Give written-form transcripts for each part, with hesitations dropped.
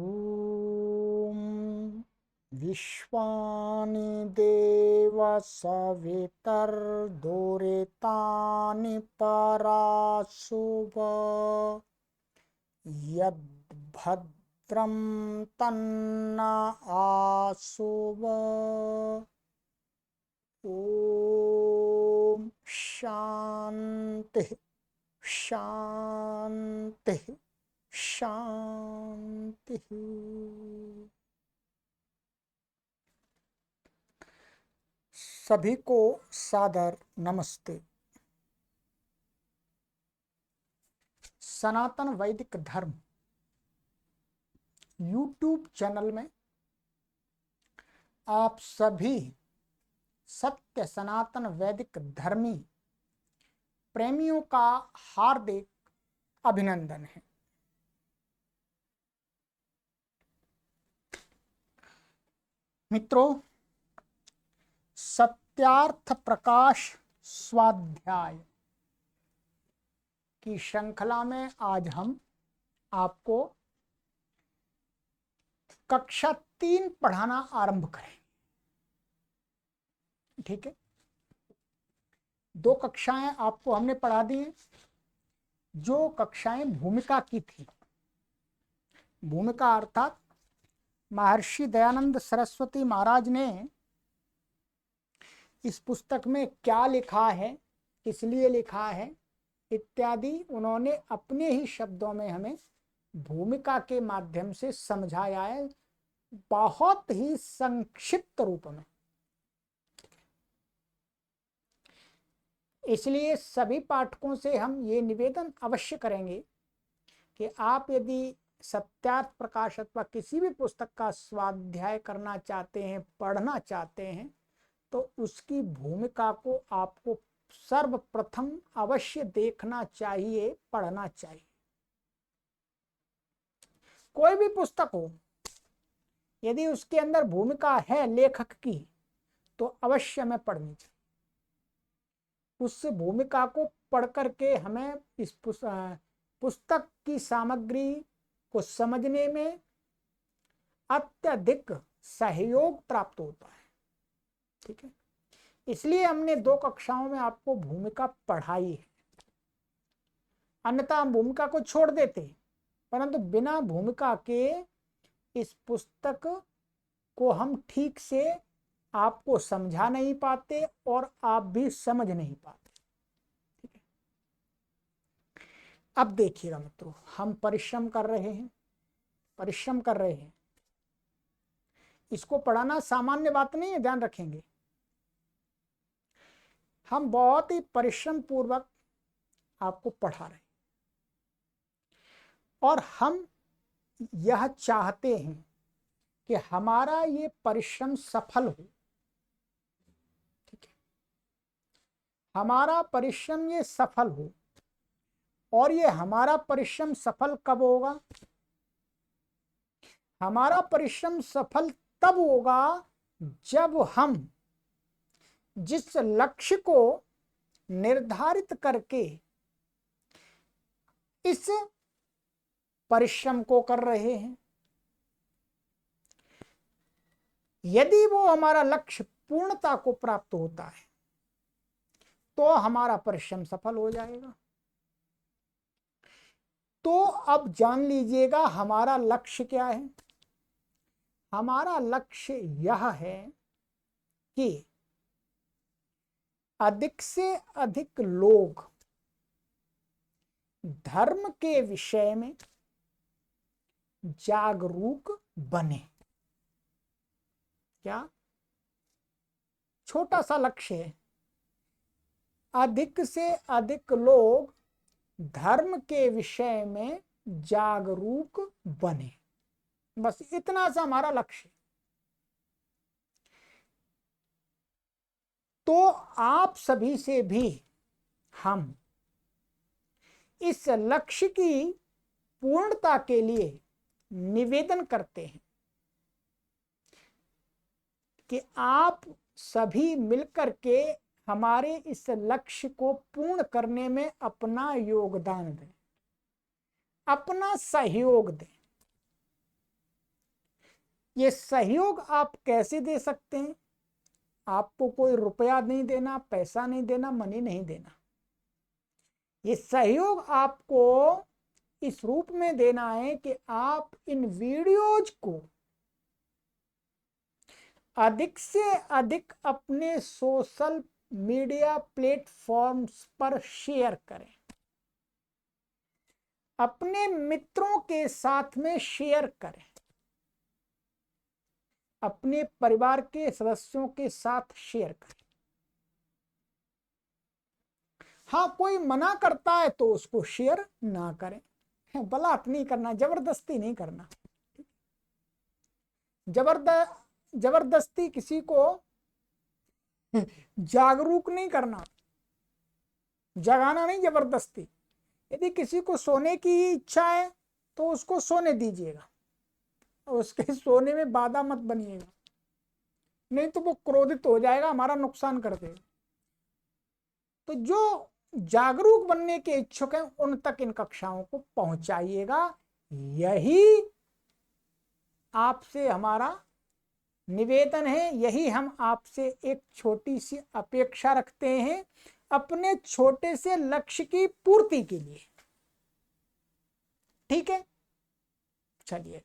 ॐ विश्वानि देव सवितर्दुरितानि पराशुभ यद्भद्रं तन्न आशुभ। ॐ शांति शांति शांति। सभी को सादर नमस्ते। सनातन वैदिक धर्म यूट्यूब चैनल में आप सभी सत्य सनातन वैदिक धर्मी प्रेमियों का हार्दिक अभिनंदन है। मित्रों, सत्यार्थ प्रकाश स्वाध्याय की श्रृंखला में आज हम आपको कक्षा 3 पढ़ाना आरंभ करें। ठीक है, 2 कक्षाएं आपको हमने पढ़ा दी हैं, जो कक्षाएं भूमिका की थी। भूमिका अर्थात महर्षि दयानंद सरस्वती महाराज ने इस पुस्तक में क्या लिखा है, किस लिए लिखा है इत्यादि उन्होंने अपने ही शब्दों में हमें भूमिका के माध्यम से समझाया है, बहुत ही संक्षिप्त रूप में। इसलिए सभी पाठकों से हम ये निवेदन अवश्य करेंगे कि आप यदि सत्यार्थ प्रकाश अथवा किसी भी पुस्तक का स्वाध्याय करना चाहते हैं, पढ़ना चाहते हैं, तो उसकी भूमिका को आपको सर्वप्रथम अवश्य देखना चाहिए, पढ़ना चाहिए। कोई भी पुस्तक हो, यदि उसके अंदर भूमिका है लेखक की, तो अवश्य हमें पढ़नी चाहिए। उस भूमिका को पढ़ करके हमें इस पुस्तक की सामग्री को समझने में अत्यधिक सहयोग प्राप्त होता है। ठीक है, इसलिए हमने 2 कक्षाओं में आपको भूमिका पढ़ाई है। अन्यथा हम भूमिका को छोड़ देते, परंतु बिना भूमिका के इस पुस्तक को हम ठीक से आपको समझा नहीं पाते और आप भी समझ नहीं पाते। ठीक है, अब देखिएगा मित्रों, हम परिश्रम कर रहे हैं, इसको पढ़ाना सामान्य बात नहीं है, ध्यान रखेंगे। हम बहुत ही परिश्रम पूर्वक आपको पढ़ा रहे हैं और हम यह चाहते हैं कि हमारा ये परिश्रम सफल हो। ठीक है, हमारा परिश्रम ये सफल हो। और ये हमारा परिश्रम सफल कब होगा? हमारा परिश्रम सफल तब होगा जब हम जिस लक्ष्य को निर्धारित करके इस परिश्रम को कर रहे हैं, यदि वो हमारा लक्ष्य पूर्णता को प्राप्त होता है तो हमारा परिश्रम सफल हो जाएगा। तो अब जान लीजिएगा हमारा लक्ष्य क्या है। हमारा लक्ष्य यह है कि अधिक से अधिक लोग धर्म के विषय में जागरूक बने। क्या छोटा सा लक्ष्य है, अधिक से अधिक लोग धर्म के विषय में जागरूक बने, बस इतना सा हमारा लक्ष्य। तो आप सभी से भी हम इस लक्ष्य की पूर्णता के लिए निवेदन करते हैं कि आप सभी मिलकर के हमारे इस लक्ष्य को पूर्ण करने में अपना योगदान दें, अपना सहयोग दें। ये सहयोग आप कैसे दे सकते हैं? आपको कोई रुपया नहीं देना, पैसा नहीं देना, मनी नहीं देना। ये सहयोग आपको इस रूप में देना है कि आप इन वीडियोज को अधिक से अधिक अपने सोशल मीडिया प्लेटफॉर्म्स पर शेयर करें, अपने मित्रों के साथ में शेयर करें, अपने परिवार के सदस्यों के साथ शेयर करें। हाँ, कोई मना करता है तो उसको शेयर ना करें। बलात् नहीं करना, जबरदस्ती नहीं करना। जबरदस्ती किसी को जागरूक नहीं करना, जगाना नहीं, जबरदस्ती। यदि किसी को सोने की इच्छा है तो उसको सोने दीजिएगा, उसके सोने में बाधा मत बनिएगा, नहीं तो वो क्रोधित हो जाएगा, हमारा नुकसान कर देगा। तो जो जागरूक बनने के इच्छुक हैं उन तक इन कक्षाओं को पहुंचाइएगा। यही आपसे हमारा निवेदन है, यही हम आपसे एक छोटी सी अपेक्षा रखते हैं अपने छोटे से लक्ष्य की पूर्ति के लिए। ठीक है, चलिए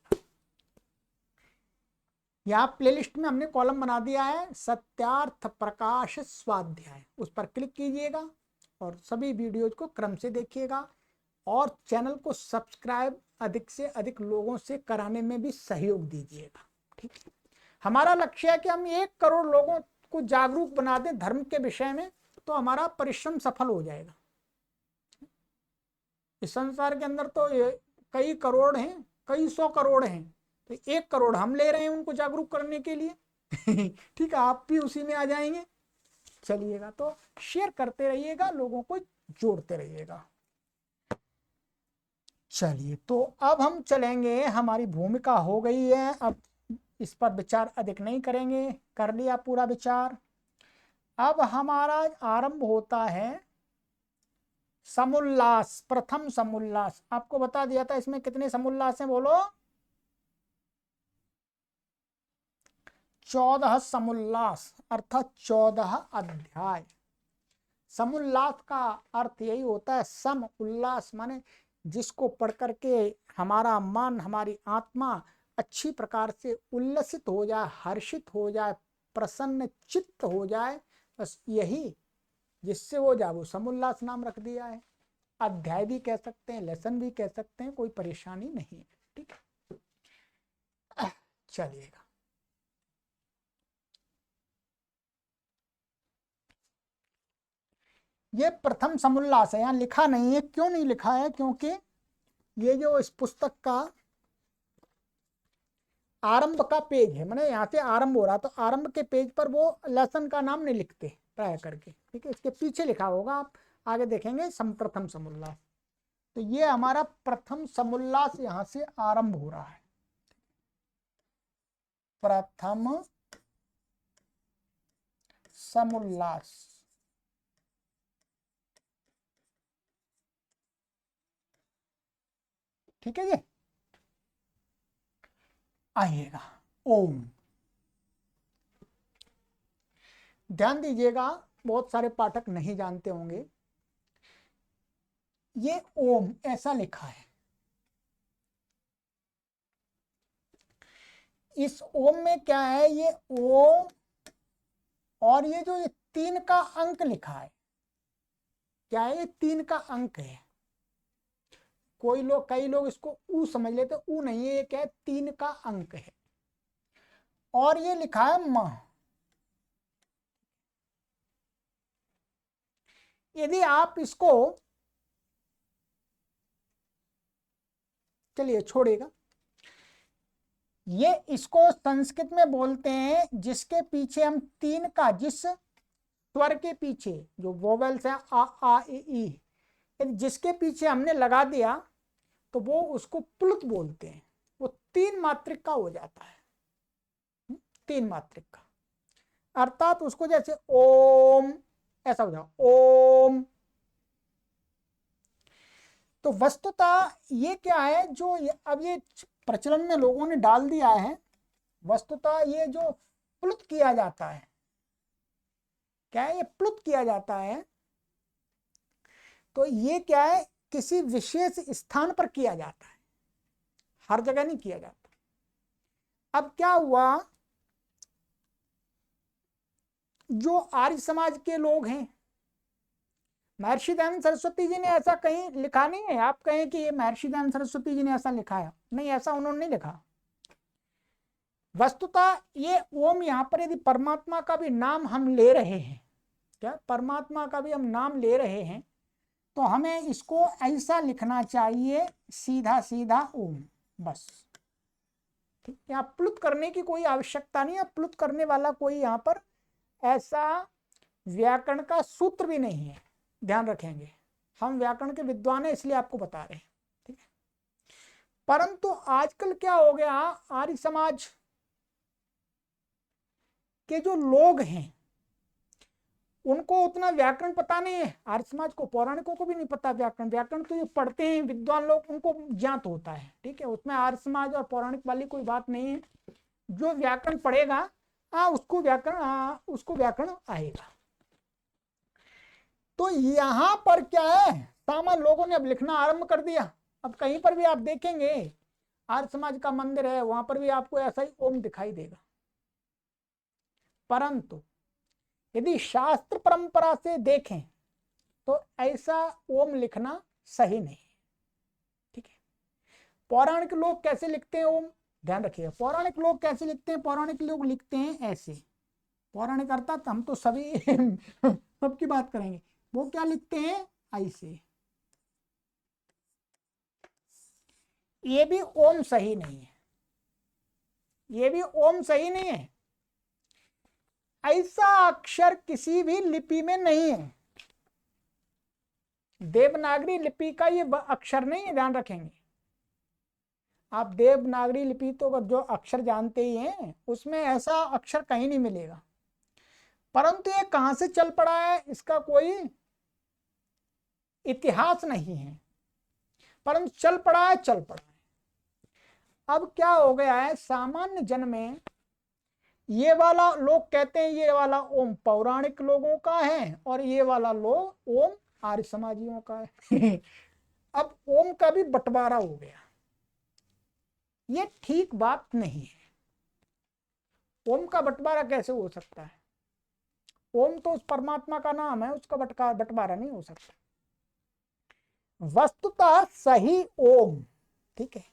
यहाँ प्लेलिस्ट में हमने कॉलम बना दिया है सत्यार्थ प्रकाश स्वाध्याय, उस पर क्लिक कीजिएगा और सभी वीडियोज को क्रम से देखिएगा और चैनल को सब्सक्राइब अधिक से अधिक लोगों से कराने में भी सहयोग दीजिएगा। ठीक है, हमारा लक्ष्य है कि हम 1 करोड़ लोगों को जागरूक बना दें धर्म के विषय में, तो हमारा परिश्रम सफल हो जाएगा। इस संसार के अंदर तो कई करोड़ हैं, कई 100 करोड़ हैं, तो 1 करोड़ हम ले रहे हैं उनको जागरूक करने के लिए। ठीक है, आप भी उसी में आ जाएंगे। चलिएगा, तो शेयर करते रहिएगा, लोगों को जोड़ते रहिएगा। चलिए, तो अब हम चलेंगे, हमारी भूमिका हो गई है, अब इस पर विचार अधिक नहीं करेंगे, कर लिया पूरा विचार। अब हमारा आरंभ होता है समुल्लास। प्रथम समुल्लास आपको बता दिया था, इसमें कितने समुल्लास हैं बोलो? 14 समुल्लास अर्थात 14 अध्याय। समुल्लास का अर्थ यही होता है, सम उल्लास माने जिसको पढ़ करके हमारा मन, हमारी आत्मा अच्छी प्रकार से उल्लसित हो जाए, हर्षित हो जाए, प्रसन्न चित्त हो जाए, बस यही जिससे हो जाए, वो समुल्लास नाम रख दिया है। अध्याय भी कह सकते हैं, लेसन भी कह सकते हैं, कोई परेशानी नहीं है। ठीक है, चलिएगा। ये प्रथम समुल्लास है, यहाँ लिखा नहीं है। क्यों नहीं लिखा है? क्योंकि ये जो इस पुस्तक का आरंभ का पेज है, मैंने यहाँ से आरंभ हो रहा, तो आरंभ के पेज पर वो लेसन का नाम नहीं लिखते प्राय करके। ठीक है, इसके पीछे लिखा होगा, आप आगे देखेंगे प्रथम समुल्लास। तो ये हमारा प्रथम समुल्लास यहाँ से आरंभ हो रहा है। प्रथम समुल्लास, ठीक है जी। आइएगा, ओम। ध्यान दीजिएगा, बहुत सारे पाठक नहीं जानते होंगे, ये ओम ऐसा लिखा है। इस ओम में क्या है? ये ओम और ये जो ये 3 का अंक लिखा है, क्या है? ये 3 का अंक है। कई लोग इसको ऊ समझ लेते, ऊ नहीं है, ये क्या है? 3 का अंक है और ये लिखा है म। यदि आप इसको, चलिए छोड़ेगा, ये इसको संस्कृत में बोलते हैं जिसके पीछे हम 3 का, जिस स्वर के पीछे जो वोवेल्स है आ ई ई, जिसके पीछे हमने लगा दिया तो वो उसको प्लुत बोलते हैं। वो 3 मात्रिक का हो जाता है, 3 मात्रिक का, अर्थात उसको जैसे ओम ऐसा हो जाए, ओम। तो वस्तुतः ये क्या है, जो अब ये प्रचलन में लोगों ने डाल दिया है, वस्तुतः ये जो प्लुत किया जाता है, क्या है, ये प्लुत किया जाता है, तो ये क्या है, किसी विशेष स्थान पर किया जाता है, हर जगह नहीं किया जाता। अब क्या हुआ, जो आर्य समाज के लोग हैं, महर्षि दयानंद सरस्वती जी ने ऐसा कहीं लिखा नहीं है, आप कहें कि ये महर्षि दयानंद सरस्वती जी ने ऐसा लिखा है, नहीं, ऐसा उन्होंने नहीं लिखा। वस्तुतः ये ओम यहाँ पर यदि परमात्मा का भी नाम हम ले रहे हैं, क्या परमात्मा का भी हम नाम ले रहे हैं, तो हमें इसको ऐसा लिखना चाहिए, सीधा सीधा ओम, बस। ठीक, यहाँ प्लुत करने की कोई आवश्यकता नहीं है, प्लुत करने वाला कोई यहाँ पर ऐसा व्याकरण का सूत्र भी नहीं है, ध्यान रखेंगे, हम व्याकरण के विद्वान हैं इसलिए आपको बता रहे हैं। ठीक है, परंतु आजकल क्या हो गया, आर्य समाज के जो लोग हैं उनको उतना व्याकरण पता नहीं है, आर्य समाज को, पौराणिकों को भी नहीं पता व्याकरण। व्याकरण तो ये पढ़ते हैं विद्वान लोग, उनको ज्ञात होता है। ठीक है, उसमें आर्य समाज और पौराणिक वाली कोई बात नहीं है। जो व्याकरण पढ़ेगा उसको व्याकरण आएगा। तो यहाँ पर क्या है, सामान्य लोगों ने अब लिखना आरंभ कर दिया। अब कहीं पर भी आप देखेंगे आर्य समाज का मंदिर है, वहां पर भी आपको ऐसा ही ओम दिखाई देगा। परंतु यदि शास्त्र परंपरा से देखें तो ऐसा ओम लिखना सही नहीं। ठीक है, पौराणिक लोग कैसे लिखते हैं ओम, ध्यान रखिएगा, पौराणिक लोग कैसे लिखते हैं, पौराणिक लोग लिखते हैं ऐसे। पौराणिक अर्थात हम तो सभी सबकी बात करेंगे, वो क्या लिखते हैं, ऐसे। ये भी ओम सही नहीं है, ये भी ओम सही नहीं है। ऐसा अक्षर किसी भी लिपि में नहीं है, देवनागरी लिपि का ये अक्षर नहीं है, ध्यान रखेंगे आप। देवनागरी लिपि तो जो अक्षर जानते ही हैं, उसमें ऐसा अक्षर कहीं नहीं मिलेगा। परंतु ये कहां से चल पड़ा है, इसका कोई इतिहास नहीं है, परंतु चल पड़ा है, चल पड़ा है। अब क्या हो गया है, सामान्य जन में ये वाला लोग कहते हैं ये वाला ओम पौराणिक लोगों का है, और ये वाला लोग ओम आर्य समाजियों का है। अब ओम का भी बंटवारा हो गया, ये ठीक बात नहीं है। ओम का बंटवारा कैसे हो सकता है, ओम तो उस परमात्मा का नाम है, उसका बंटवारा नहीं हो सकता। वस्तुतः सही ओम, ठीक है,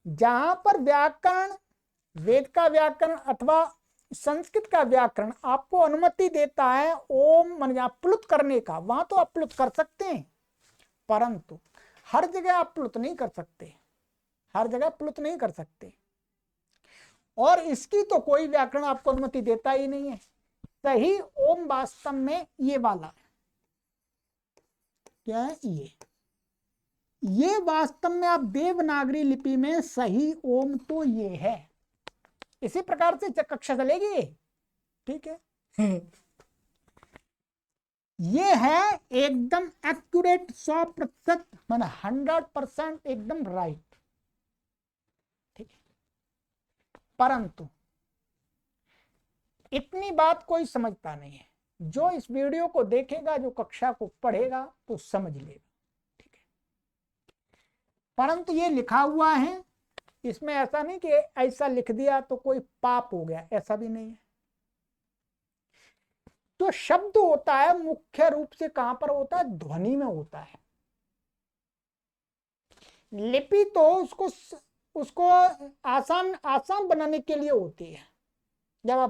जहां पर व्याकरण, वेद का व्याकरण अथवा संस्कृत का व्याकरण आपको अनुमति देता है ओम मन प्लुत करने का, वहां तो आप प्लुत कर सकते हैं, परंतु हर जगह आप प्लुत नहीं कर सकते, हर जगह प्लुत नहीं कर सकते। और इसकी तो कोई व्याकरण आपको अनुमति देता ही नहीं है। सही ओम वास्तव में ये वाला क्या है, ये वास्तव में आप देवनागरी लिपि में सही ओम तो ये है। इसी प्रकार से कक्षा चलेगी। ठीक है, ये है एकदम एक्यूरेट, 100% माना 100% एकदम राइट। ठीक है, परंतु इतनी बात कोई समझता नहीं है। जो इस वीडियो को देखेगा, जो कक्षा को पढ़ेगा तो समझ लेगा। ठीक है, परंतु ये लिखा हुआ है, इसमें ऐसा नहीं कि ऐसा लिख दिया तो कोई पाप हो गया, ऐसा भी नहीं है। तो शब्द होता है मुख्य रूप से कहां पर होता है, ध्वनि में होता है। लिपि तो उसको आसान आसान बनाने के लिए होती है। जब आप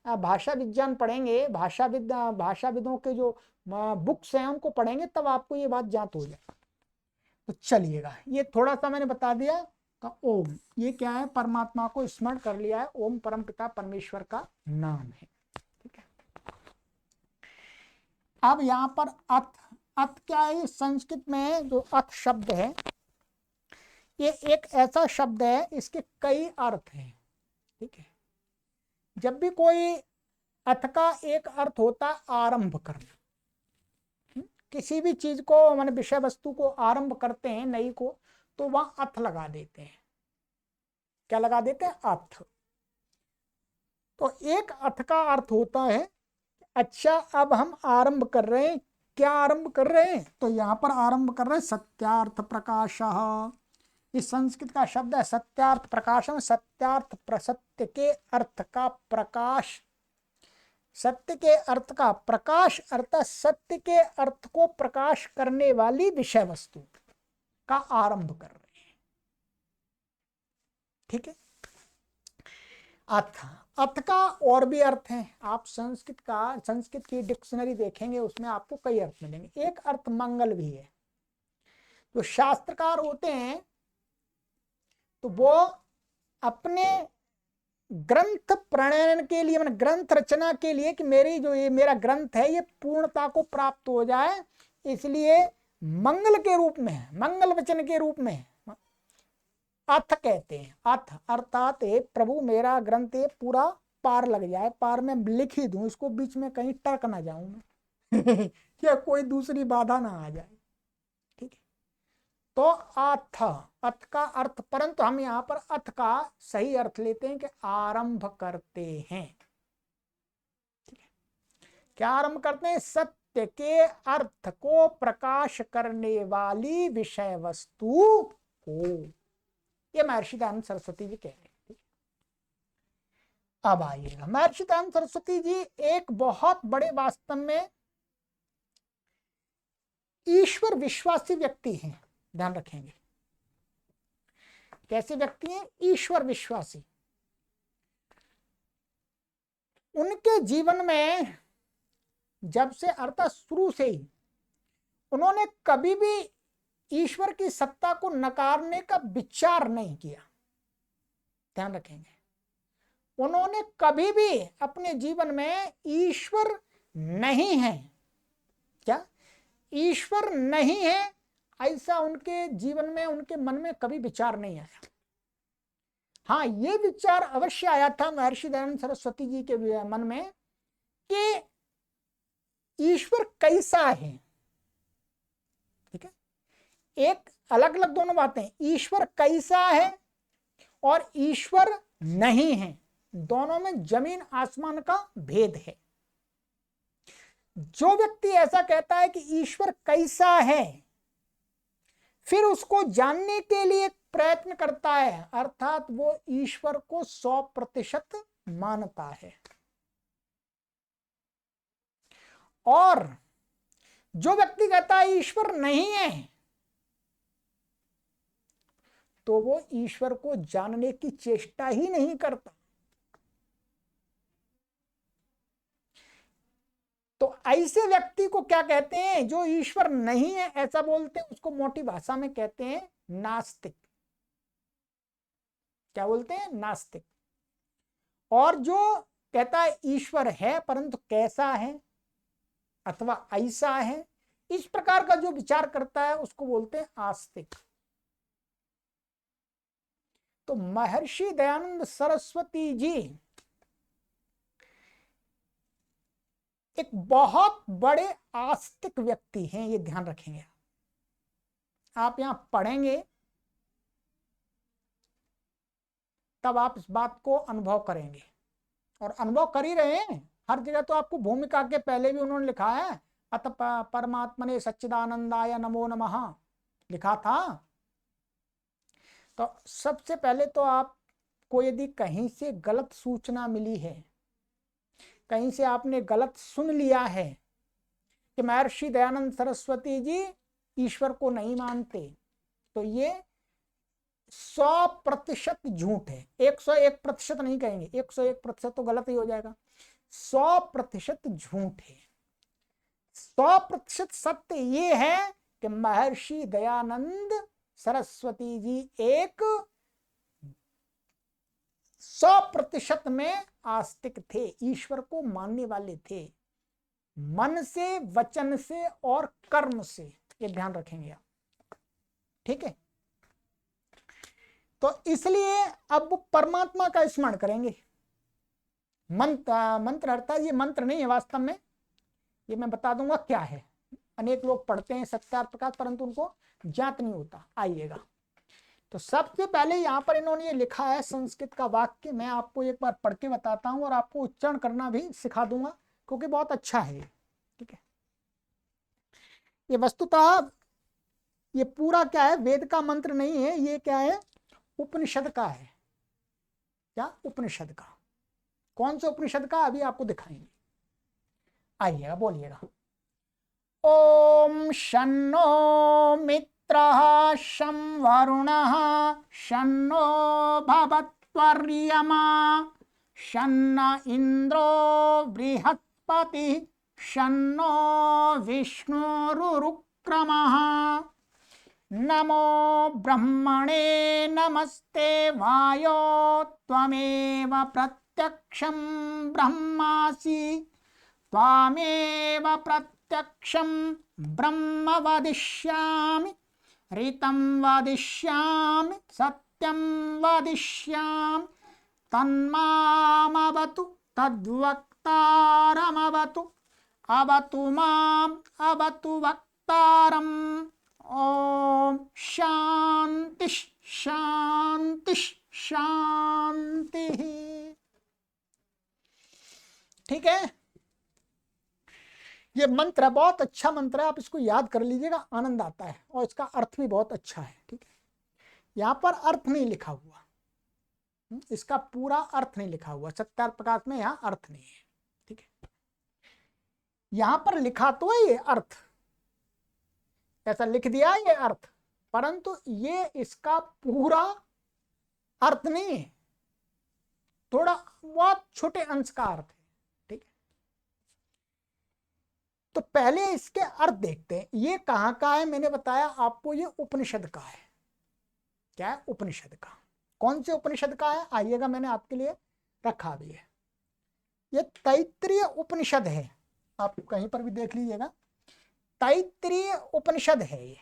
भाषा विज्ञान पढ़ेंगे, भाषाविदों के जो बुक्स हैं उनको पढ़ेंगे, तब आपको ये बात ज्ञात हो जाए। तो चलिएगा, ये थोड़ा सा मैंने बता दिया का ओम, ये क्या है, परमात्मा को स्मरण कर लिया है, ओम परमपिता परमेश्वर का नाम है। ठीक है, अब यहां पर अथ क्या है, संस्कृत में जो अथ शब्द है, ये एक ऐसा शब्द है, इसके कई अर्थ हैं। ठीक है, जब भी कोई अथ का एक अर्थ होता है आरंभ करना, किसी भी चीज को माने विषय वस्तु को आरंभ करते हैं नई को, तो वहां अथ लगा देते हैं। क्या लगा देते हैं, अथ। तो एक अर्थ का अर्थ होता है, अच्छा अब हम आरंभ कर रहे हैं। क्या आरंभ कर रहे हैं? तो यहां पर आरंभ कर रहे हैं सत्यार्थ प्रकाशः। इस संस्कृत का शब्द है सत्यार्थ प्रकाशम। सत्यार्थ सत्य के अर्थ का प्रकाश, सत्य के अर्थ का प्रकाश अर्थात सत्य के अर्थ को प्रकाश करने वाली विषय वस्तु का आरंभ कर रहे हैं। ठीक है। अर्थ का और भी अर्थ है। आप संस्कृत की डिक्शनरी देखेंगे, उसमें आपको कई अर्थ मिलेंगे। एक अर्थ मंगल भी है। जो शास्त्रकार होते हैं तो वो अपने ग्रंथ प्रणयन के लिए, मतलब ग्रंथ रचना के लिए कि ये मेरा ग्रंथ है ये पूर्णता को प्राप्त हो जाए, इसलिए मंगल के रूप में, मंगल वचन के रूप में अर्थ कहते हैं। अर्थ अर्थात प्रभु मेरा ग्रंथ पूरा पार लग जाए, पार में लिख ही दूं, इसको बीच में कहीं टर्क ना जाऊं मैं या कोई दूसरी बाधा ना आ जाए। ठीक है। तो अर्थ का अर्थ, परंतु हम यहाँ पर अर्थ का सही अर्थ लेते हैं कि आरंभ करते हैं। ठीक है। क्या आरंभ करते हैं? सत्य के अर्थ को प्रकाश करने वाली विषय वस्तु को। ये महर्षि दयानंद सरस्वती जी कह रहे हैं। अब आइएगा, महर्षि दयानंद सरस्वती जी एक बहुत बड़े वास्तव में ईश्वर विश्वासी व्यक्ति हैं। ध्यान रखेंगे कैसे व्यक्ति हैं? ईश्वर विश्वासी। उनके जीवन में जब से अर्थात शुरू से ही उन्होंने कभी भी ईश्वर की सत्ता को नकारने का विचार नहीं किया। ध्यान रखेंगे, उन्होंने कभी भी अपने जीवन में ईश्वर नहीं है, क्या ईश्वर नहीं है, ऐसा उनके जीवन में, उनके मन में कभी विचार नहीं आया। हाँ, ये विचार अवश्य आया था महर्षि दयानंद सरस्वती जी के मन में कि ईश्वर कैसा है। ठीक है। एक अलग अलग दोनों बातें, ईश्वर कैसा है और ईश्वर नहीं है, दोनों में जमीन आसमान का भेद है। जो व्यक्ति ऐसा कहता है कि ईश्वर कैसा है, फिर उसको जानने के लिए प्रयत्न करता है, अर्थात वो ईश्वर को 100% मानता है। और जो व्यक्ति कहता है ईश्वर नहीं है, तो वो ईश्वर को जानने की चेष्टा ही नहीं करता। तो ऐसे व्यक्ति को क्या कहते हैं? जो ईश्वर नहीं है ऐसा बोलते हैं, उसको मोटी भाषा में कहते हैं नास्तिक। क्या बोलते हैं? नास्तिक। और जो कहता है ईश्वर है परंतु कैसा है अथवा ऐसा है, इस प्रकार का जो विचार करता है उसको बोलते हैं आस्तिक। तो महर्षि दयानंद सरस्वती जी एक बहुत बड़े आस्तिक व्यक्ति हैं, ये ध्यान रखेंगे। आप यहां पढ़ेंगे तब आप इस बात को अनुभव करेंगे, और अनुभव कर ही रहे हैं। हर जगह तो आपको भूमिका के पहले भी उन्होंने लिखा है अत परमात्मने सच्चिदानंदाय नमो नमः लिखा था। तो सबसे पहले तो आपको यदि कहीं से गलत सूचना मिली है, कहीं से आपने गलत सुन लिया है कि महर्षि दयानंद सरस्वती जी ईश्वर को नहीं मानते, तो ये 100% झूठ है। 101% नहीं कहेंगे, 101% तो गलत ही हो जाएगा। 100% झूठ है। 100% सत्य ये है कि महर्षि दयानंद सरस्वती जी एक 100% में आस्तिक थे, ईश्वर को मानने वाले थे, मन से, वचन से और कर्म से। ये ध्यान रखेंगे आप। ठीक है। तो इसलिए अब वो परमात्मा का स्मरण करेंगे। मंत्र अर्थात ये मंत्र नहीं है वास्तव में, ये मैं बता दूंगा क्या है। अनेक लोग पढ़ते हैं सत्यार्थ प्रकाश परंतु उनको ज्ञात नहीं होता। आइएगा, तो सबसे पहले यहाँ पर इन्होंने ये लिखा है संस्कृत का वाक्य, मैं आपको एक बार पढ़ के बताता हूँ और आपको उच्चारण करना भी सिखा दूंगा क्योंकि बहुत अच्छा है ये। ठीक है, ये वस्तुतः ये पूरा क्या है, वेद का मंत्र नहीं है, ये क्या है, उपनिषद का है। क्या, उपनिषद का। कौन से उपनिषद का, अभी आपको दिखाएंगे, आइएगा बोलिएगा। ओम शन्नो मित्रः शं वरुणः शन्नो भवत्वर्यमा शन्न इन्द्रो बृहस्पतिः शन्नो विष्णुरुक्रमः नमो ब्रह्मणे नमस्ते वायो त्वमेव प्रत्यक्षं ब्रह्मासि त्वामेव प्रत्यक्षं ब्रह्म वदिष्यामि ऋतं वदिष्यामि सत्यं वदिष्यामि तन्मामवतु तद्वक्तारमवतु अवतु माम् अवतु वक्तारम्। ओम शांति शांति शांति। ठीक है, ये मंत्र बहुत अच्छा मंत्र है, आप इसको याद कर लीजिएगा, आनंद आता है और इसका अर्थ भी बहुत अच्छा है। ठीक है, यहाँ पर अर्थ नहीं लिखा हुआ, इसका पूरा अर्थ नहीं लिखा हुआ, सत्यार प्रकाश में यहाँ अर्थ नहीं है। ठीक है, यहाँ पर लिखा तो है ये अर्थ, ऐसा लिख दिया ये अर्थ, परंतु ये इसका पूरा अर्थ नहीं है, थोड़ा बहुत छोटे अंश का अर्थ है। ठीक है, तो पहले इसके अर्थ देखते हैं। ये कहाँ का है, मैंने बताया आपको, ये उपनिषद का है। क्या है, उपनिषद का। कौन से उपनिषद का है, आइएगा, मैंने आपके लिए रखा भी है। ये तैत्तिरीय उपनिषद है, आप कहीं पर भी देख लीजिएगा, तैत्तिरीय उपनिषद है ये।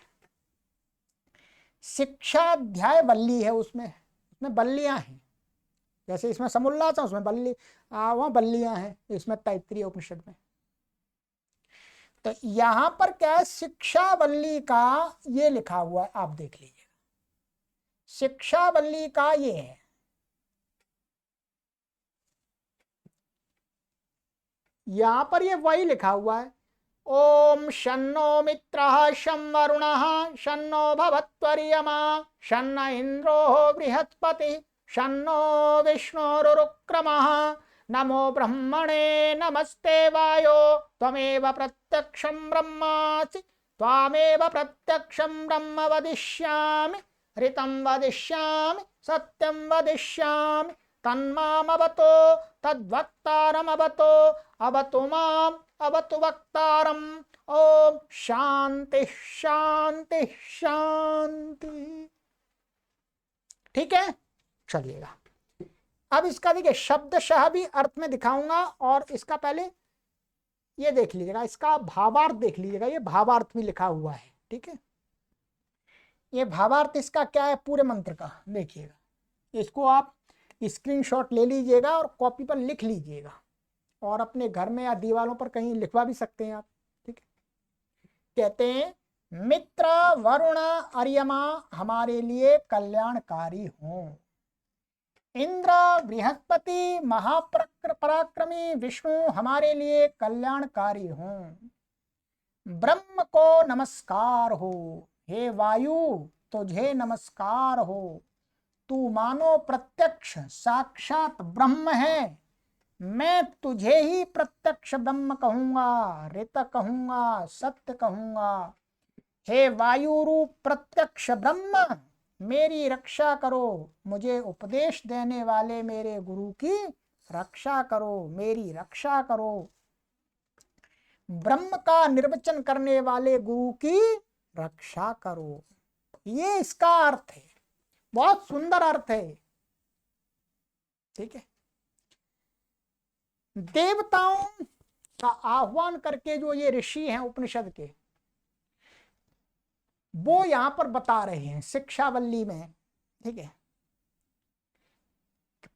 शिक्षाध्याय वल्ली है, उसमें बल्लियां हैं, जैसे इसमें समुल्लास है उसमें बल्ली, वहां बल्लियां हैं इसमें तैत्तिरीय उपनिषद में। तो यहां पर क्या है, शिक्षावल्ली का ये लिखा हुआ है, आप देख लीजिए, शिक्षावल्ली का ये है। यहां पर ये वही लिखा हुआ है, ओम शन्नो मित्रः शं वरुणः शन्नो भवत्वर्यमा शन्न इंद्रो बृहस्पतिः शन्नो विष्णुरुक्रमः नमो ब्रह्मणे नमस्ते वायो त्वमेव प्रत्यक्षं ब्रह्मासि त्वामेव प्रत्यक्षं ब्रह्म वदिष्यामि ऋतं वदिष्यामि सत्यं वदिष्यामि तन्मामवतो तद्वक्तारमवतो अवतु माम् अवतु वक्तारम्। ओम शांति शांति शांति। ठीक है, चलिएगा अब इसका देखिए शब्दशः भी अर्थ में दिखाऊंगा, और इसका पहले ये देख लीजिएगा, इसका भावार्थ देख लीजिएगा, ये भावार्थ भी लिखा हुआ है। ठीक है, ये भावार्थ इसका क्या है पूरे मंत्र का, देखिएगा, इसको आप स्क्रीनशॉट ले लीजिएगा और कॉपी पर लिख लीजिएगा, और अपने घर में या दीवारों पर कहीं लिखवा भी सकते हैं आप। ठीक है, कहते हैं मित्र वरुण अर्यमा हमारे लिए कल्याणकारी हों, इंद्र बृहस्पति महापराक्रमी विष्णु हमारे लिए कल्याणकारी हों, ब्रह्म को नमस्कार हो, हे वायु तुझे नमस्कार हो, तू मानो प्रत्यक्ष साक्षात ब्रह्म है, मैं तुझे ही प्रत्यक्ष ब्रह्म कहूंगा, ऋत कहूंगा, सत्य कहूंगा। हे वायु रूप प्रत्यक्ष ब्रह्म मेरी रक्षा करो, मुझे उपदेश देने वाले मेरे गुरु की रक्षा करो, मेरी रक्षा करो, ब्रह्म का निर्वचन करने वाले गुरु की रक्षा करो। ये इसका अर्थ है, बहुत सुंदर अर्थ है। ठीक है, देवताओं का आह्वान करके जो ये ऋषि हैं उपनिषद के, वो यहां पर बता रहे हैं शिक्षावल्ली में। ठीक है,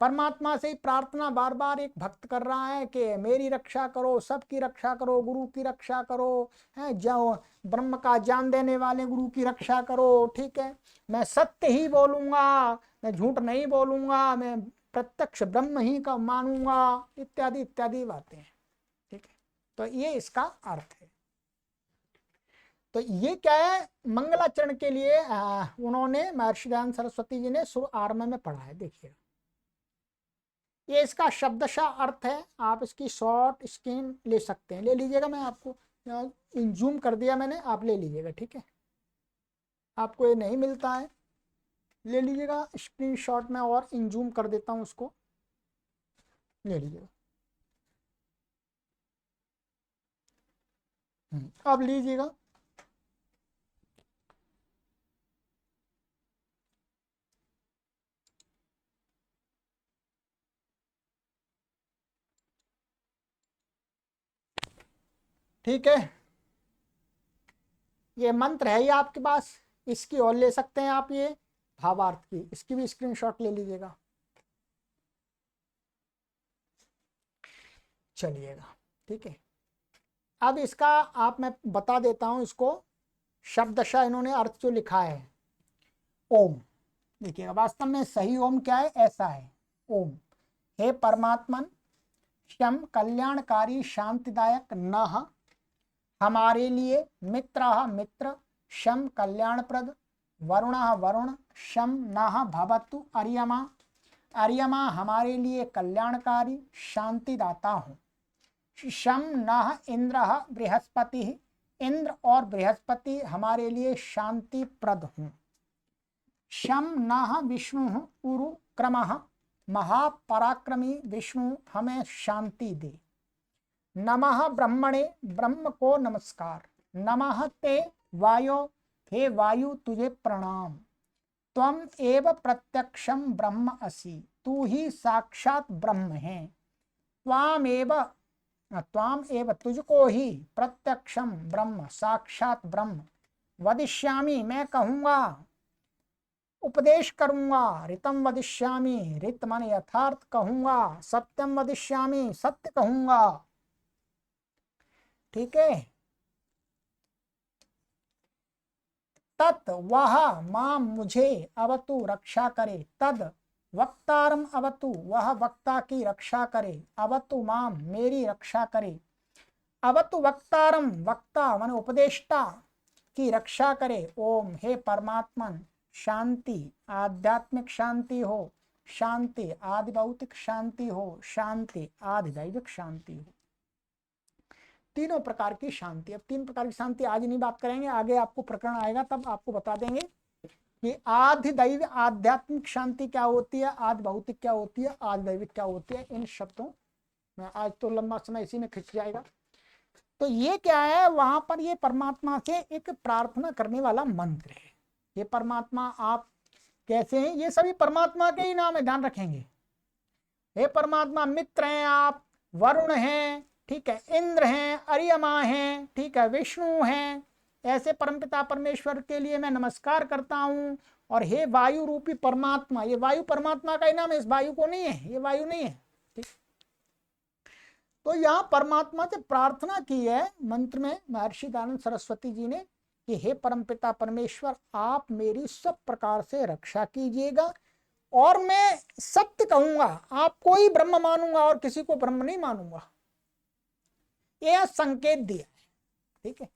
परमात्मा से ही प्रार्थना बार बार एक भक्त कर रहा है कि मेरी रक्षा करो, सबकी रक्षा करो, गुरु की रक्षा करो, है जो ब्रह्म का ज्ञान देने वाले गुरु की रक्षा करो। ठीक है, मैं सत्य ही बोलूंगा, मैं झूठ नहीं बोलूंगा, मैं प्रत्यक्ष ब्रह्म ही का मानूंगा, इत्यादि इत्यादि बातें हैं। ठीक है, तो ये इसका अर्थ है। तो ये क्या है, मंगलाचरण के लिए उन्होंने महर्षि दयानंद सरस्वती जी ने शुरू आरंभ में पढ़ा है। देखिएगा, ये इसका शब्दशः अर्थ है। आप इसकी शॉर्ट स्क्रीन ले सकते हैं, ले लीजिएगा, मैं आपको जूम कर दिया मैंने, आप ले लीजिएगा। ठीक है, आपको ये नहीं मिलता है, ले लीजिएगा स्क्रीनशॉट में, और इन जूम कर देता हूँ उसको, ले लीजिएगा। अब लीजिएगा, ठीक है, ये मंत्र है ये आपके पास, इसकी और ले सकते हैं आप, ये भावार्थ की, इसकी भी स्क्रीनशॉट ले लीजिएगा। चलिएगा, ठीक है, अब इसका आप मैं बता देता हूं इसको शब्दशः इन्होंने अर्थ जो लिखा है। ओम, देखिएगा, वास्तव में सही ओम क्या है, ऐसा है। ओम, हे परमात्मन, शम कल्याणकारी शांतिदायक नः, हमारे लिए, मित्र मित्र, शम कल्याणप्रद, वरुण वरुण, शम नः भवतु अर्यमा, अर्यमा हमारे लिए कल्याणकारी शांतिदाता हूँ। शम नः इंद्र बृहस्पति, इंद्र और बृहस्पति हमारे लिए शांति प्रद हूँ। शम नः विष्णु उरु क्रमः, महापराक्रमी विष्णु हमें शांति दे। नमः ब्रह्मणे, ब्रह्म को नमस्कार। नमः ते वायो, हे वायु तुझे प्रणाम। त्वम एव प्रत्यक्षम ब्रह्म असि, तू ही साक्षात ब्रह्म है। त्वाम एव तुझको ही, प्रत्यक्षम ब्रह्म साक्षात ब्रह्म, वदिष्यामि मैं कहूँगा, उपदेश करूँगा, ऋतम वदिष्यामि, ऋत माने यथार्थ कहूँगा, सत्यम वदिष्यामि सत्य कहूँगा। ठीक है, तत् वह मां मुझे अवतु रक्षा करे, तद वक्तारम अवतु वह वक्ता की रक्षा करे, अवतु मां मेरी रक्षा करे, अवतु वक्तारम वक्ता माने उपदेष्टा की रक्षा करे। ओम, हे परमात्मन, शांति आध्यात्मिक शांति हो, शांति आदि भौतिक शांति हो, शांति आदि दैविक शांति हो, तीनों प्रकार की शांति। अब तीन प्रकार की शांति आज नहीं बात करेंगे, आगे आपको प्रकरण आएगा तब आपको बता देंगे कि आदि दैव आध्यात्मिक शांति क्या होती है, आदि भौतिक क्या होती है, आदि दैविक क्या होती है। इन शब्दों में आज तो लंबा समय इसी में खिंच जाएगा। तो ये क्या है, वहां पर ये परमात्मा से एक प्रार्थना करने वाला मंत्र है। ये परमात्मा आप कैसे हैं, ये सभी परमात्मा के ही नाम है, ध्यान रखेंगे। हे परमात्मा, मित्र हैं आप, वरुण हैं, ठीक है, इंद्र हैं, अर्यमा हैं, ठीक है, विष्णु हैं, ऐसे परमपिता परमेश्वर के लिए मैं नमस्कार करता हूं। और हे वायु रूपी परमात्मा, ये वायु परमात्मा का ही नाम है, इस वायु को नहीं है, ये वायु नहीं है। ठीक, तो यहां परमात्मा से प्रार्थना की है मंत्र में महर्षि दयानंद सरस्वती जी ने कि हे परमपिता परमेश्वर, आप मेरी सब प्रकार से रक्षा कीजिएगा, और मैं सत्य कहूंगा, आपको ही ब्रह्म मानूंगा और किसी को ब्रह्म नहीं मानूंगा। यह संकेत दिया है। ठीक है,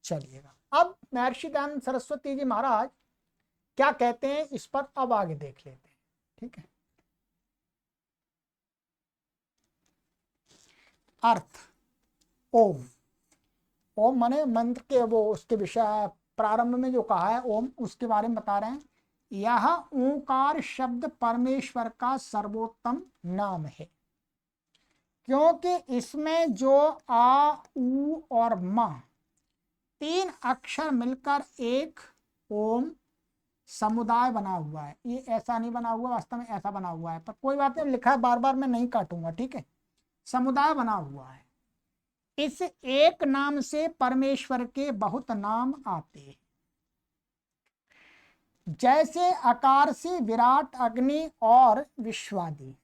चलिएगा, अब महर्षि दयानंद सरस्वती जी महाराज क्या कहते हैं इस पर अब आगे देख लेते हैं। ठीक है, अर्थ ओम, ओम माने मंत्र के वो उसके विषय प्रारंभ में जो कहा है ओम, उसके बारे में बता रहे हैं। यह ओंकार शब्द परमेश्वर का सर्वोत्तम नाम है, क्योंकि इसमें जो आ उ और म तीन अक्षर मिलकर एक ओम समुदाय बना हुआ है। ये ऐसा नहीं बना हुआ, वास्तव में ऐसा बना हुआ है, पर कोई बात नहीं, लिखा है बार बार मैं नहीं काटूंगा। ठीक है, समुदाय बना हुआ है। इस एक नाम से परमेश्वर के बहुत नाम आते हैं। जैसे अकार से विराट अग्नि और विश्वादि,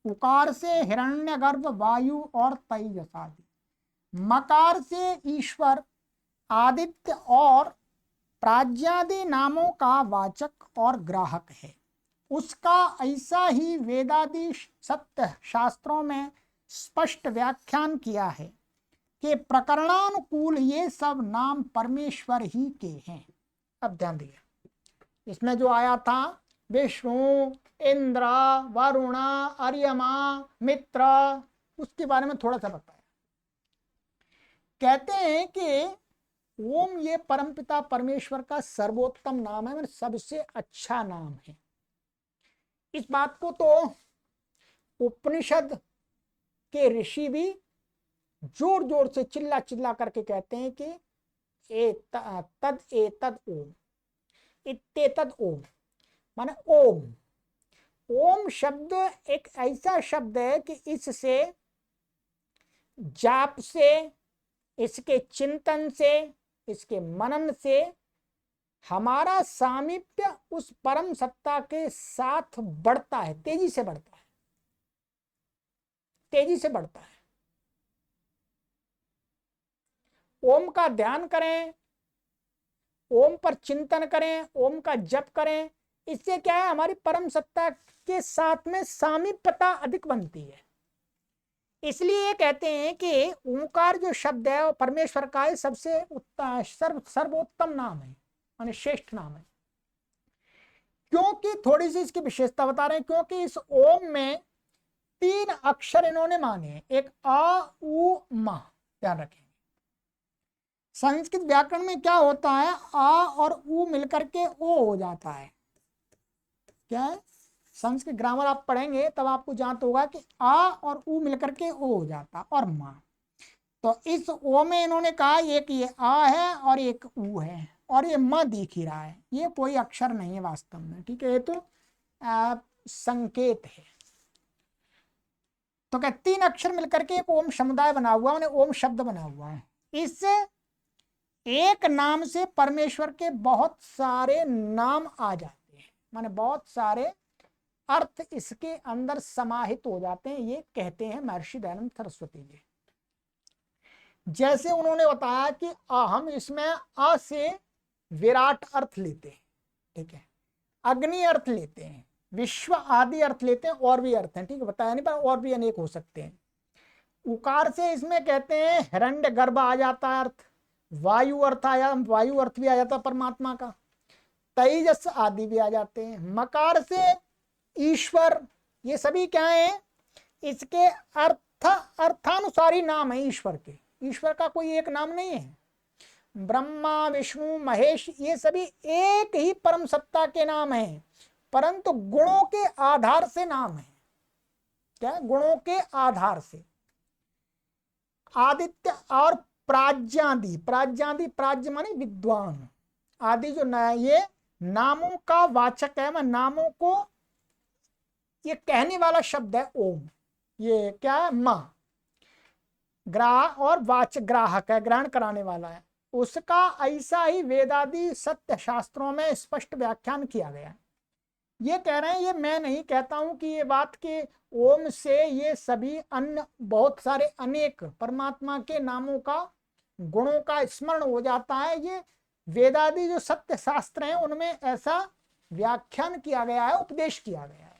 उकार से हिरण्यगर्भ वायु और तेजस आदि, मकार से ईश्वर आदित्य और प्राज्ञादि नामों का वाचक और ग्राहक है। उसका ऐसा ही वेदादि सत्य शास्त्रों में स्पष्ट व्याख्यान किया है कि प्रकरणानुकूल ये सब नाम परमेश्वर ही के हैं। अब ध्यान दिए, इसमें जो आया था विष्णु, इंद्र, वरुण, अर्यमा, मित्र, उसके बारे में थोड़ा सा बताया। कहते हैं कि ओम ये परमपिता परमेश्वर का सर्वोत्तम नाम है, सबसे अच्छा नाम है। इस बात को तो उपनिषद के ऋषि भी जोर जोर से चिल्ला चिल्ला करके कहते हैं कि एतद ओम, इत्येतद ओम, माने ओम। ओम शब्द एक ऐसा शब्द है कि इससे, जाप से, इसके चिंतन से, इसके मनन से हमारा सामीप्य उस परम सत्ता के साथ बढ़ता है, तेजी से बढ़ता है, तेजी से बढ़ता है। ओम का ध्यान करें, ओम पर चिंतन करें, ओम का जप करें, इससे क्या है, हमारी परम सत्ता के साथ में सामीप्यता अधिक बनती है। इसलिए कहते हैं कि ओंकार जो शब्द है वो परमेश्वर का सबसे सर्वोत्तम नाम है, माने श्रेष्ठ नाम है। क्योंकि थोड़ी सी इसकी विशेषता बता रहे हैं, क्योंकि इस ओम में 3 अक्षर इन्होंने माने हैं, एक आ उ मा। ध्यान रखें, संस्कृत व्याकरण में क्या होता है, आ और उ मिलकर के ओ हो जाता है। क्या है, संस्कृत ग्रामर आप पढ़ेंगे तब आपको जानत होगा कि आ और उ मिलकर के ओ हो जाता, और माँ। तो इस ओ में इन्होंने कहा एक ये आ है और एक उ है, और ये म दिख ही रहा है, ये कोई अक्षर नहीं है वास्तव में, ठीक है, ये तो संकेत है। तो क्या 3 अक्षर मिलकर के एक ओम समुदाय बना हुआ, माने ओम शब्द बना हुआ है। इस एक नाम से परमेश्वर के बहुत सारे नाम आ जाते हैं, माने बहुत सारे अर्थ इसके अंदर समाहित हो जाते हैं, ये कहते हैं महर्षि दयानंद सरस्वती जी। जैसे उन्होंने बताया कि हम इसमें अ से विराट अर्थ लेते हैं, ठीक है, अग्नि अर्थ लेते हैं, विश्व आदि अर्थ लेते हैं, और भी अर्थ हैं, ठीक है, बताया नहीं, पर और भी अनेक हो सकते हैं। उकार से इसमें कहते हैं हिरण्य गर्भ आ जाता है अर्थ, वायु अर्थ आया, वायु अर्थ भी आ जाता है परमात्मा का, तेजस आदि भी आ जाते हैं। मकार से ईश्वर, ये सभी क्या है, इसके अर्थानुसारी नाम है ईश्वर के, ईश्वर का कोई एक नाम नहीं है। ब्रह्मा, विष्णु, महेश, ये सभी एक ही परम सत्ता के नाम हैं, परंतु गुणों के आधार से नाम है। क्या, गुणों के आधार से। आदित्य और प्राज्ञादि, प्राज्ञादि, प्राज्ञ माने विद्वान, आदि जो ये नामों का वाचक है, नामों को ये कहने वाला शब्द है ओम। ये क्या है, माँ ग्राह और वाच ग्राहक है, ग्रहण कराने वाला है। उसका ऐसा ही वेदादि सत्य शास्त्रों में स्पष्ट व्याख्यान किया गया है। ये कह रहे हैं, ये मैं नहीं कहता हूं कि ये बात के ओम से ये सभी अन्य बहुत सारे अनेक परमात्मा के नामों का, गुणों का स्मरण हो जाता है। ये वेदादि जो सत्य शास्त्र हैं उनमें ऐसा व्याख्यान किया गया है, उपदेश किया गया है।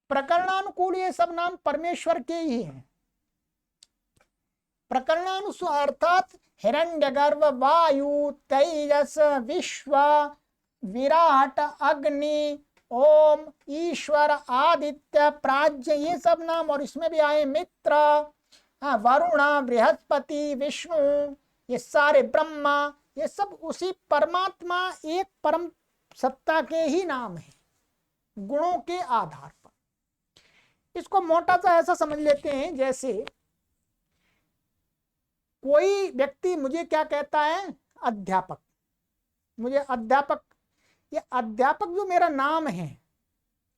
प्रकरणानुकूल ये सब नाम परमेश्वर के ही हैं। प्रकरणानुसार अर्थात हिरण्यगर्भ, वायु, तेजस, विश्व, विराट, अग्नि, ओम, ईश्वर, आदित्य, प्राज्ञ, ये सब नाम, और इसमें भी आए मित्र, वरुण, बृहस्पति, विष्णु, ये सारे ब्रह्मा, ये सब उसी परमात्मा एक परम सत्ता के ही नाम है, गुणों के आधार पर। इसको मोटा सा ऐसा समझ लेते हैं, जैसे कोई व्यक्ति मुझे क्या कहता है, अध्यापक, मुझे अध्यापक, ये अध्यापक जो मेरा नाम है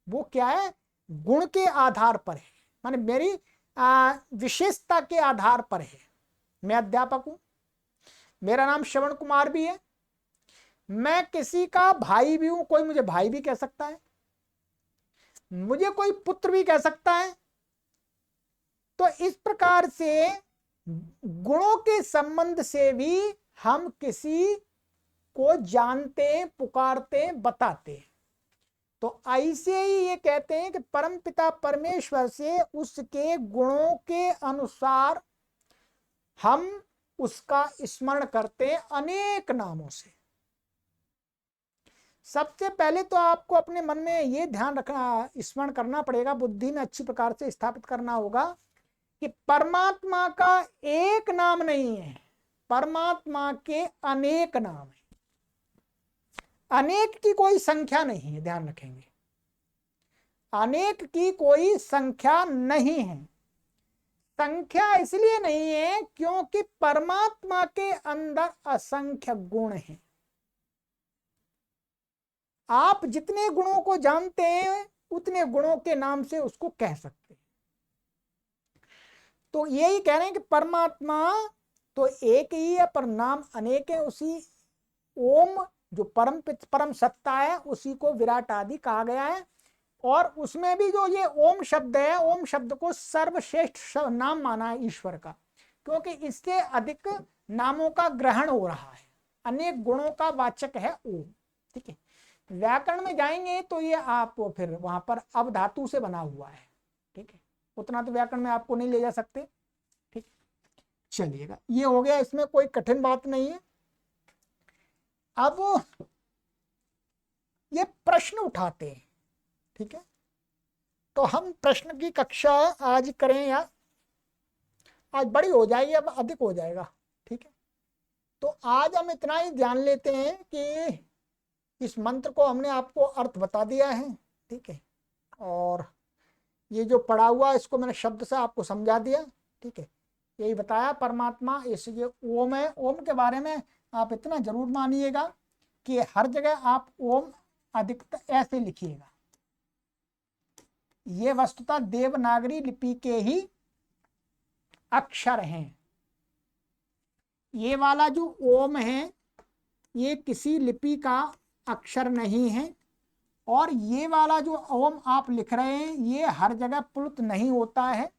वो क्या है, गुण के आधार पर है, माने मेरी विशेषता के आधार पर है। मैं अध्यापक हूं, मेरा नाम श्रवण कुमार भी है, मैं किसी का भाई भी हूं, कोई मुझे भाई भी कह सकता है, मुझे कोई पुत्र भी कह सकता है। तो इस प्रकार से गुणों के संबंध से भी हम किसी को जानते, पुकारते, बताते। तो ऐसे ही ये कहते हैं कि परमपिता परमेश्वर से उसके गुणों के अनुसार हम उसका स्मरण करते हैं अनेक नामों से। सबसे पहले तो आपको अपने मन में ये ध्यान रखना, स्मरण करना पड़ेगा, बुद्धि में अच्छी प्रकार से स्थापित करना होगा कि परमात्मा का एक नाम नहीं है, परमात्मा के अनेक नाम है। अनेक की कोई संख्या नहीं है, ध्यान रखेंगे, अनेक की कोई संख्या नहीं है। संख्या इसलिए नहीं है क्योंकि परमात्मा के अंदर असंख्य गुण हैं। आप जितने गुणों को जानते हैं उतने गुणों के नाम से उसको कह सकते हैं। तो यही कह रहे हैं कि परमात्मा तो एक ही है पर नाम अनेक है। उसी ओम जो परम सत्ता है उसी को विराट आदि कहा गया है। और उसमें भी जो ये ओम शब्द है, ओम शब्द को सर्वश्रेष्ठ नाम माना है ईश्वर का, क्योंकि इससे अधिक नामों का ग्रहण हो रहा है, अनेक गुणों का वाचक है ओम। ठीक है, व्याकरण में जाएंगे तो ये आप फिर वहां पर अब धातु से बना हुआ है। ठीक है, उतना तो व्याकरण में आपको नहीं ले जा सकते। ठीक, चलिएगा, ये हो गया, इसमें कोई कठिन बात नहीं है। अब ये प्रश्न उठाते हैं। ठीक है, तो हम प्रश्न की कक्षा आज करें या आज बड़ी हो जाएगी, अब अधिक हो जाएगा। ठीक है, तो आज हम इतना ही ध्यान लेते हैं कि इस मंत्र को हमने आपको अर्थ बता दिया है। ठीक है, और ये जो पढ़ा हुआ इसको मैंने शब्द से आपको समझा दिया। ठीक है, यही बताया परमात्मा, इस ये ओम है। ओम के बारे में आप इतना जरूर मानिएगा कि हर जगह आप ओम अधिकतर ऐसे लिखिएगा। ये वस्तुतः देवनागरी लिपि के ही अक्षर हैं। ये वाला जो ओम है ये किसी लिपि का अक्षर नहीं है, और ये वाला जो ओम आप लिख रहे हैं ये हर जगह प्लुत नहीं होता है।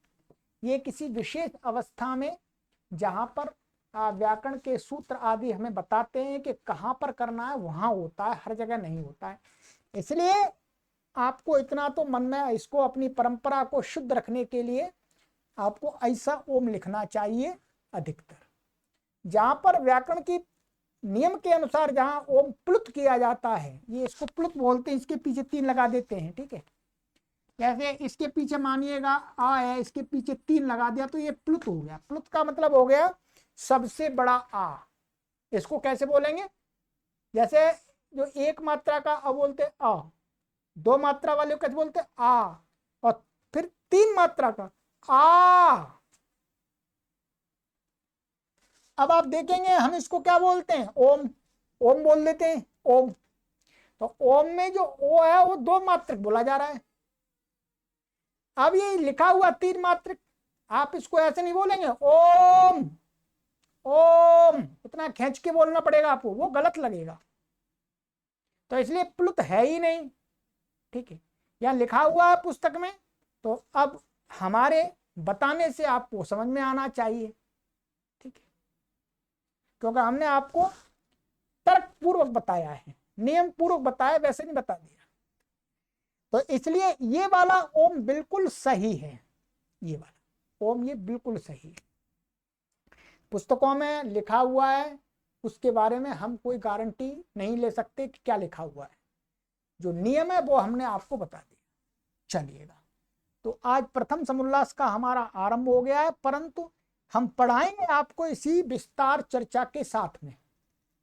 ये किसी विशेष अवस्था में, जहाँ पर व्याकरण के सूत्र आदि हमें बताते हैं कि कहाँ पर करना है, वहाँ होता है, हर जगह नहीं होता है। इसलिए आपको इतना तो मन में, इसको अपनी परंपरा को शुद्ध रखने के लिए आपको ऐसा ओम लिखना चाहिए अधिकतर। जहाँ पर व्याकरण की नियम के अनुसार जहाँ ओम प्लुत किया जाता है, ये इसको प्लुत बोलते हैं, इसके पीछे 3 लगा देते हैं। ठीक है, जैसे इसके पीछे मानिएगा आ है, इसके पीछे 3 लगा दिया तो ये प्लुत हो गया। प्लुत का मतलब हो गया सबसे बड़ा आ। इसको कैसे बोलेंगे? जैसे जो एक मात्रा का अ बोलते आ, 2 मात्रा वाले को कैसे बोलते आ, और फिर 3 मात्रा का आ। अब आप देखेंगे हम इसको क्या बोलते हैं, ओम। ओम बोल देते हैं, ओम। तो ओम में जो ओ है वो 2 मात्रक बोला जा रहा है। अब ये लिखा हुआ 3 मात्रक, आप इसको ऐसे नहीं बोलेंगे ओम ओम, इतना खींच के बोलना पड़ेगा आपको, वो गलत लगेगा। तो इसलिए प्लुत है ही नहीं। ठीक है, यहाँ लिखा हुआ है पुस्तक में, तो अब हमारे बताने से आपको समझ में आना चाहिए। ठीक है, क्योंकि हमने आपको तर्क पूर्वक बताया है, नियम पूर्वक बताया, वैसे नहीं बता दिया। तो इसलिए ये वाला ओम बिल्कुल सही है। ये वाला ओम ये बिल्कुल सही है, पुस्तकों में लिखा हुआ है, उसके बारे में हम कोई गारंटी नहीं ले सकते कि क्या लिखा हुआ है। जो नियम है वो हमने आपको बता दिया। चलिएगा, तो आज प्रथम समुल्लास का हमारा आरंभ हो गया है, परंतु हम पढ़ाएंगे आपको इसी विस्तार चर्चा के साथ में।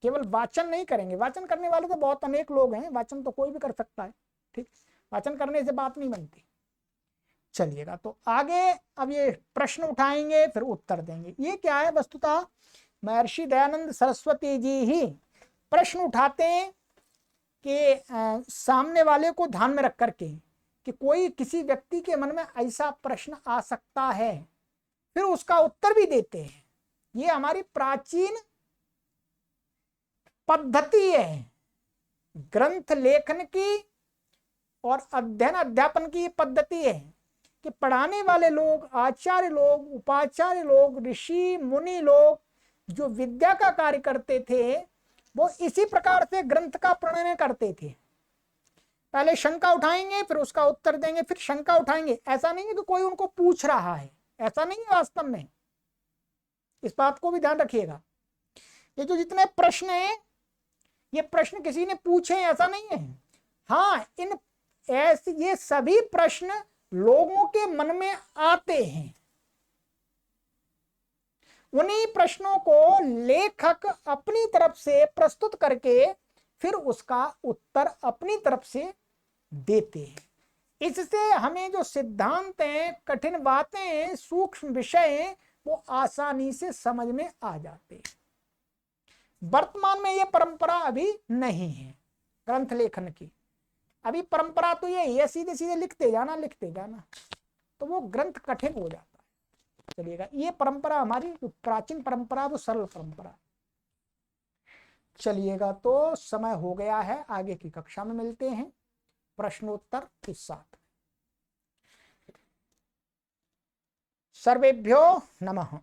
केवल वाचन नहीं करेंगे, वाचन करने वाले तो बहुत अनेक लोग हैं, वाचन तो कोई भी कर सकता है। ठीक, वाचन करने से बात नहीं बनती। चलिएगा, तो आगे अब ये प्रश्न उठाएंगे, फिर उत्तर देंगे। ये क्या है, वस्तुतः महर्षि दयानंद सरस्वती जी ही प्रश्न उठाते हैं कि सामने वाले को ध्यान में रख करके कि कोई किसी व्यक्ति के मन में ऐसा प्रश्न आ सकता है, फिर उसका उत्तर भी देते हैं। ये हमारी प्राचीन पद्धति है ग्रंथ लेखन की और अध्ययन अध्यापन की पद्धति है कि पढ़ाने वाले लोग, आचार्य लोग, उपाचार्य लोग, ऋषि मुनि लोग जो विद्या का कार्य करते थे वो इसी प्रकार से ग्रंथ का प्रणयन करते थे। पहले शंका उठाएंगे, फिर उसका उत्तर देंगे, फिर शंका उठाएंगे। ऐसा नहीं है कि कोई उनको पूछ रहा है, ऐसा नहीं है वास्तव में, इस बात को भी ध्यान रखिएगा। ये जो जितने प्रश्न हैं ये प्रश्न किसी ने पूछे ऐसा नहीं है। हाँ, ये सभी प्रश्न लोगों के मन में आते हैं। उन्हीं प्रश्नों को लेखक अपनी तरफ से प्रस्तुत करके फिर उसका उत्तर अपनी तरफ से देते हैं। इससे हमें जो सिद्धांत हैं, कठिन बातें हैं, सूक्ष्म विषय हैं, वो आसानी से समझ में आ जाते हैं। वर्तमान में ये परंपरा अभी नहीं है ग्रंथ लेखन की। अभी परंपरा तो ये सीधे सीधे लिखते जाना, तो वो ग्रंथ कठिन हो जाता है। चलिएगा, ये परंपरा हमारी जो प्राचीन परंपरा, वो सरल परंपरा। चलिएगा, तो समय हो गया है, आगे की कक्षा में मिलते हैं प्रश्नोत्तर के साथ। सर्वेभ्यो नमः।